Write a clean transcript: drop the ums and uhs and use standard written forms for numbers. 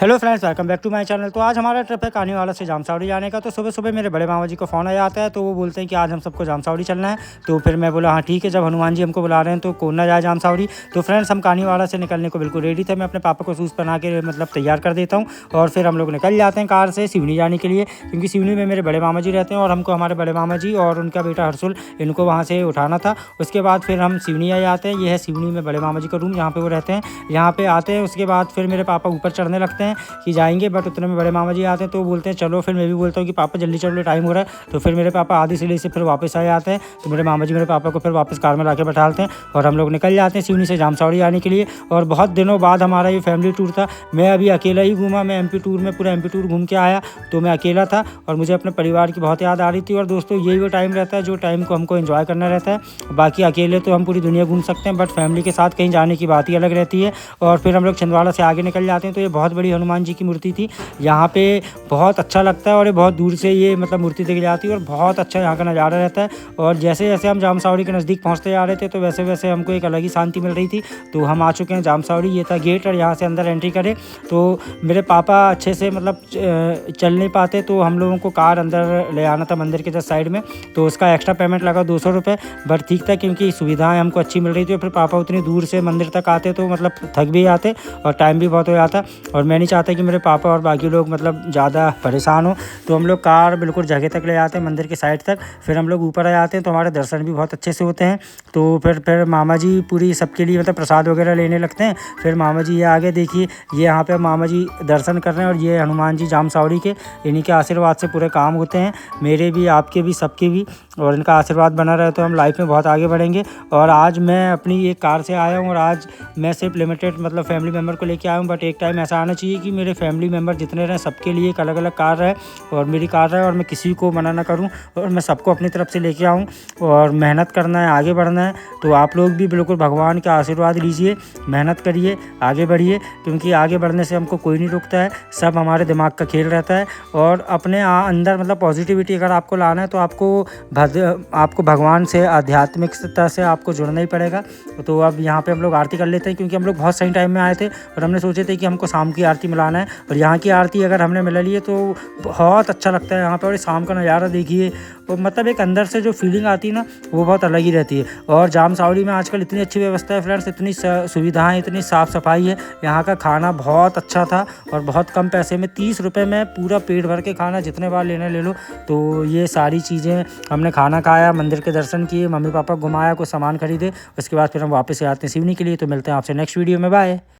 Hello friends, welcome back to my channel. तो आज हमारा ट्रिप है कानीवाला से जामसावड़ी जाने का। तो सुबह सुबह मेरे बड़े मामा जी को फ़ोन आ जाता है, तो वो बोलते हैं कि आज हम सबको जामसावड़ी चलना है। तो फिर मैं बोला हाँ ठीक है, जब हनुमान जी हमको बुला रहे हैं तो कौन ना जाए जामसावड़ी। तो फ्रेंड्स, हम कानीवाला से निकलने को बिल्कुल रेडी थे। मैं अपने पापा को शूज़ पहना के मतलब तैयार कर देता हूँ और फिर हम लोग निकल जाते हैं कार से सिवनी जाने के लिए, क्योंकि सिवनी में मेरे बड़े मामा जी रहते हैं और हमको हमारे बड़े मामा जी और उनका बेटा हर्षुल, इनको वहाँ से उठाना था। उसके बाद फिर हम सिवनी आ जाते हैं। ये है सिवनी में बड़े मामा जी का रूम, यहाँ पे वो रहते हैं। यहाँ पे आते हैं, उसके बाद फिर मेरे पापा ऊपर चढ़ने लगते हैं कि जाएंगे, बट उतने में बड़े मामा जी आते हैं तो बोलते हैं चलो। फिर मैं भी बोलता हूँ कि पापा जल्दी चलो, टाइम हो रहा है। तो फिर मेरे पापा आधी सीढ़ी से फिर वापस आ जाते हैं। तो मेरे मामा जी मेरे पापा को फिर वापस कार में लाके बैठाते हैं और हम लोग निकल जाते हैं सिवनी से जामसावड़ी आने के लिए। और बहुत दिनों बाद हमारा ये फैमिली टूर था। मैं अभी अकेला ही घूमा, मैं एमपी टूर में पूरा एमपी टूर घूम के आया, तो मैं अकेला था और मुझे अपने परिवार की बहुत याद आ रही थी। और दोस्तों, यही वो टाइम रहता है जो टाइम को हमको एंजॉय करना रहता है। बाकी अकेले तो हम पूरी दुनिया घूम सकते हैं, बट फैमिली के साथ कहीं जाने की बात ही अलग रहती है। और फिर हम लोग छिंदवाड़ा से आगे निकल जाते हैं। तो ये बहुत बड़ी हनुमान जी की मूर्ति थी। यहाँ पे बहुत अच्छा लगता है और ये बहुत दूर से ये मतलब मूर्ति दिख जाती है और बहुत अच्छा यहाँ का नज़ारा रहता है। और जैसे जैसे हम जामसावड़ी के नज़दीक पहुँचते जा रहे थे, तो वैसे वैसे हमको एक अलग ही शांति मिल रही थी। तो हम आ चुके हैं जामसावड़ी, ये था गेट और यहाँ से अंदर एंट्री करें। तो मेरे पापा अच्छे से मतलब चल नहीं पाते, तो हम लोगों को कार अंदर ले आना था मंदिर के जस्ट साइड में। तो उसका एक्स्ट्रा पेमेंट लगा 200 रुपये, बट ठीक था क्योंकि सुविधाएँ हमको अच्छी मिल रही थी। और फिर पापा उतनी दूर से मंदिर तक आते तो मतलब थक भी आते और टाइम भी बहुत हो जाता। और मैं नहीं चाहता कि मेरे पापा और बाकी लोग मतलब ज़्यादा परेशान हो। तो हम लोग कार बिल्कुल जगह तक ले जाते हैं, मंदिर के साइड तक। फिर हम लोग ऊपर आ जाते हैं, तो हमारे दर्शन भी बहुत अच्छे से होते हैं। तो फिर मामा जी पूरी सबके लिए मतलब प्रसाद वगैरह लेने लगते हैं। फिर मामा जी ये आगे देखिए, ये यहाँ पे मामा जी दर्शन कर रहे हैं और ये हनुमान जी जामसावड़ी के, इन्हीं के आशीर्वाद से पूरे काम होते हैं, मेरे भी, आपके भी, सबके भी। और इनका आशीर्वाद बना रहे तो हम लाइफ में बहुत आगे बढ़ेंगे। और आज मैं अपनी एक कार से आया हूँ और आज मैं सिर्फ लिमिटेड मतलब फैमिली मेम्बर को लेके आया हूँ। बट एक टाइम ऐसा आना चाहिए कि मेरे फैमिली मेम्बर जितने रहें सबके लिए एक अलग अलग कार रहे और मेरी कार रहे, और मैं किसी को मना ना करूं और मैं सबको अपनी तरफ से लेके आऊं। और मेहनत करना है, आगे बढ़ना है। तो आप लोग भी बिल्कुल भगवान का आशीर्वाद लीजिए, मेहनत करिए, आगे बढ़िए, क्योंकि आगे बढ़ने से हमको कोई नहीं रोकता है, सब हमारे दिमाग का खेल रहता है। और अपने अंदर मतलब पॉजिटिविटी अगर आपको लाना है तो आपको भगवान से आध्यात्मिकता से आपको जुड़ना ही पड़ेगा। तो अब यहाँ पे हम लोग आरती कर लेते हैं, क्योंकि हम लोग बहुत सही टाइम में आए थे और हमने सोचे थे कि हमको शाम की आरती मिलाना है। और यहाँ की आरती अगर हमने मिला ली है तो बहुत अच्छा लगता है यहाँ पे। और शाम का नज़ारा देखिए, और मतलब एक अंदर से जो फीलिंग आती है ना, वो बहुत अलग ही रहती है। और जामसावड़ी में आजकल इतनी अच्छी व्यवस्था है फ्रेंड्स, इतनी सुविधाएं, इतनी साफ़ सफाई है। यहाँ का खाना बहुत अच्छा था और बहुत कम पैसे में 30 रुपये में पूरा पेट भर के खाना, जितने बार लेना ले लो। तो ये सारी चीज़ें हमने खाना खाया, मंदिर के दर्शन किए, मम्मी पापा घुमाया, कुछ सामान खरीदे। उसके बाद फिर हम वापस से आते हैं सिवनी के लिए। तो मिलते हैं आपसे नेक्स्ट वीडियो में, बाय।